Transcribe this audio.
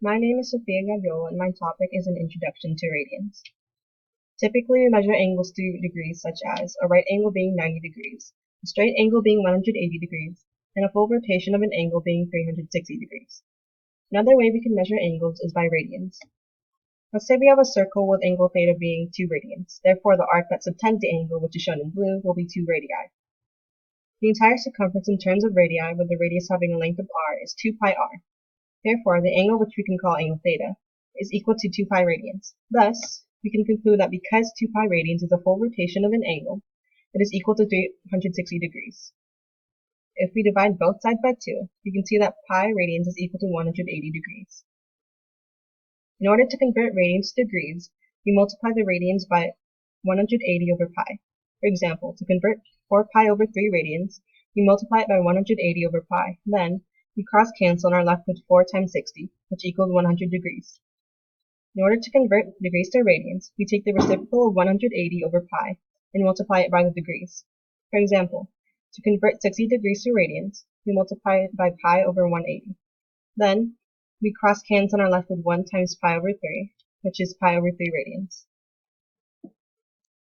My name is Sophia Gabriel, and my topic is an introduction to radians. Typically, we measure angles through degrees such as a right angle being 90 degrees, a straight angle being 180 degrees, and a full rotation of an angle being 360 degrees. Another way we can measure angles is by radians. Let's say we have a circle with angle theta being 2 radians. Therefore, the arc that subtends the angle, which is shown in blue, will be 2 radii. The entire circumference in terms of radii, with the radius having a length of r, is 2 pi r. Therefore, the angle, which we can call angle theta, is equal to 2 pi radians. Thus, we can conclude that because 2 pi radians is a full rotation of an angle, it is equal to 360 degrees. If we divide both sides by 2, we can see that pi radians is equal to 180 degrees. In order to convert radians to degrees, we multiply the radians by 180 over pi. For example, to convert 4 pi over 3 radians, we multiply it by 180 over pi. Then, we cross-cancel and are left with 4 times 60, which equals 100 degrees. In order to convert degrees to radians, we take the reciprocal of 180 over pi and multiply it by the degrees. For example, to convert 60 degrees to radians, we multiply it by pi over 180. Then, we cross-cancel and are left with 1 times pi over 3, which is pi over 3 radians.